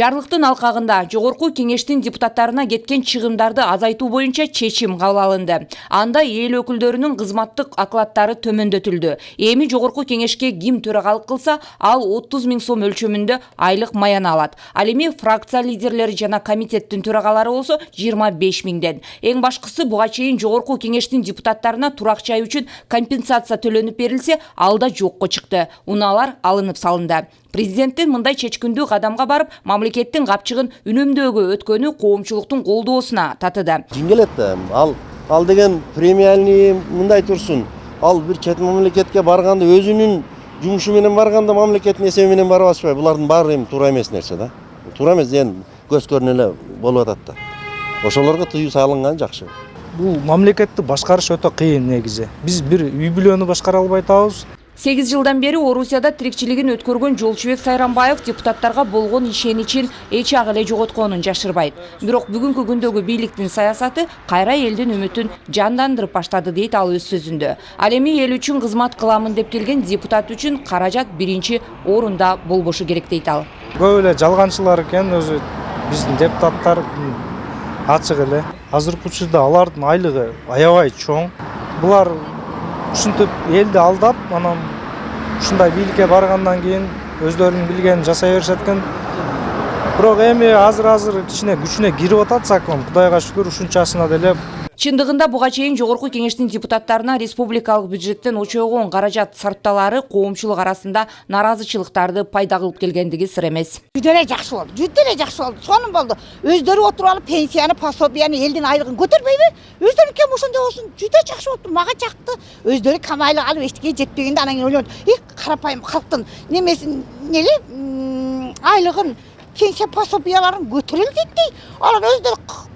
Жарлыктын алкагында Жогорку Кеңештин депутаттарына кеткен чыгымдарды азайтуу боюнча чечим кабыл алынды. Анда эл өкүлдөрүнүн кызматтык оклаттары төмөндөтүлдү. Эми Жогорку Кеңешке ким төрагалык кылса, ал 30 000 сом өлчөмүндө айлык маяна алат. Ал эми фракция лидерлери жана комитеттин төрагалары болсо 25 000ден. Эң башкысы, буга чейин Жогорку Кеңештин депутаттарына турак жай үчүн компенсация төлөнүп берилсе, ал да жокко чыкты. Унаалар алынып салынды. Президенттин мындай чечкиндүү кадамга барып, мамлекеттин капчыгын үнөмдөөгө өткөнү коомчулуктун колдоосуна татыды. Жиңелет ал деген премиальный мындай турсун. Ал бир чет мамлекетке барганда өзүнүн жумушу менен барганда мамлекеттин эсеби менен барып атышпайбы? Булардын баары эми туура эмес нерсе да. Туура эмес деген көз көрүнө эле болуп атат да. Ошолорго тыюу салынган жакшы. Бул мамлекетти башкарыш өтө кыйын негизи. Биз бир үй бүлөнү башкара албай атабыз. 8 жылдан бери Орусияда тирикчилигин өткөргөн Жолчубек Сайрамбаев депутаттарга болгон ишеничин эч ак эле жоготконун жашырбайт. Бирок бүгүнкү күндөгү бийликтин саясаты кайра элдин үмүтүн жандандырып баштады дейт ал өз сөзүндө. Ал эми эл үчүн кызмат кыламын деп келген депутат үчүн каражат биринчи орунда болбошу керек дейт ал. Көп эле жалганчылар экен өзү биздин депутаттар ачык эле. Азыркы учурда алардын айлыгы аябай чоң. Булар ушинтип элди алдап, анан ушундай бийликке баргандан кийин өздөрүнүн билгенин жасай беришет экен. Бирок эми азыр кичине күчүнө кирип атат закон. Кудайга шүгүр, ушунчасына деле. Чындыгында буга чейин Жогорку Кеңештин депутаттарына республикалык бюджеттен очогон каражат сарпталары коомчулук арасында наразычылыктарды пайда кылып келгендиги сыр эмес. Жүдө эле жакшы болду. Жүдө эле жакшы болду. Сонун болду. Өздөрү отуруп алып пенсияны, пособияны, элдин айлыгын көтөрбөйбү? Өздөрү кем ошондой болсун. Жүдө жакшы болду. Мага жакты. Өздөрү кам айлык алып эчтеке жетпегенде анан кийин ойлонду. Карапайым калктын немесин айлыгын, пенсия пособияларын көтөрөлү дейт. Алар өздөрү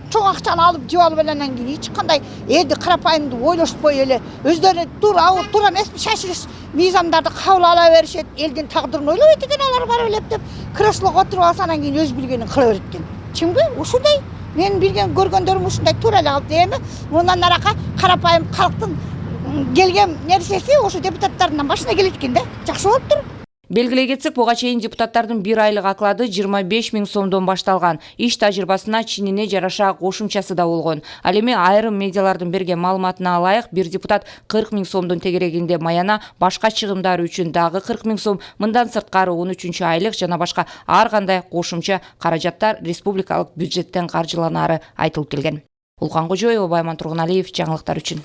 чоң акчаны алып жеп алып анан кийин эч кандай элди карапайымды ойлошпой эле өздөрү туура эмесми шашырыш мыйзамдарды кабыл ала беришет, элдин тагдырын ойлобойт экен алар барып элеп деп креслого отуруп алса анан кийин өз билгенин кыла берет экен. Чынбы? Ушундай менин билген көргөндөрүм ушундай туура эле калды. Эми мындан арака карапайым калктын келген нерсеси ошо депутаттардын башына келет экен да. Жакшы болуптур. Белгилей кетсек, буга чейин депутаттардын бир айлык оклады 25 000 сомдон башталган. Иш тажрыйбасына чинине жараша кошумчасы да болгон. Ал эми айрым медиалардын берген маалыматына алайык, бир депутат 40 000 сомдон тегерегинде маяна, башка чыгымдары үчүн дагы 40 000 сом, мындан сырткары 13 айлык жана башка ар кандай кошумча каражаттар республикалык бюджеттен каржыланары айтылып келген. Улкан Кожоева, Байман Тургуналиев, жаңылыктар үчүн.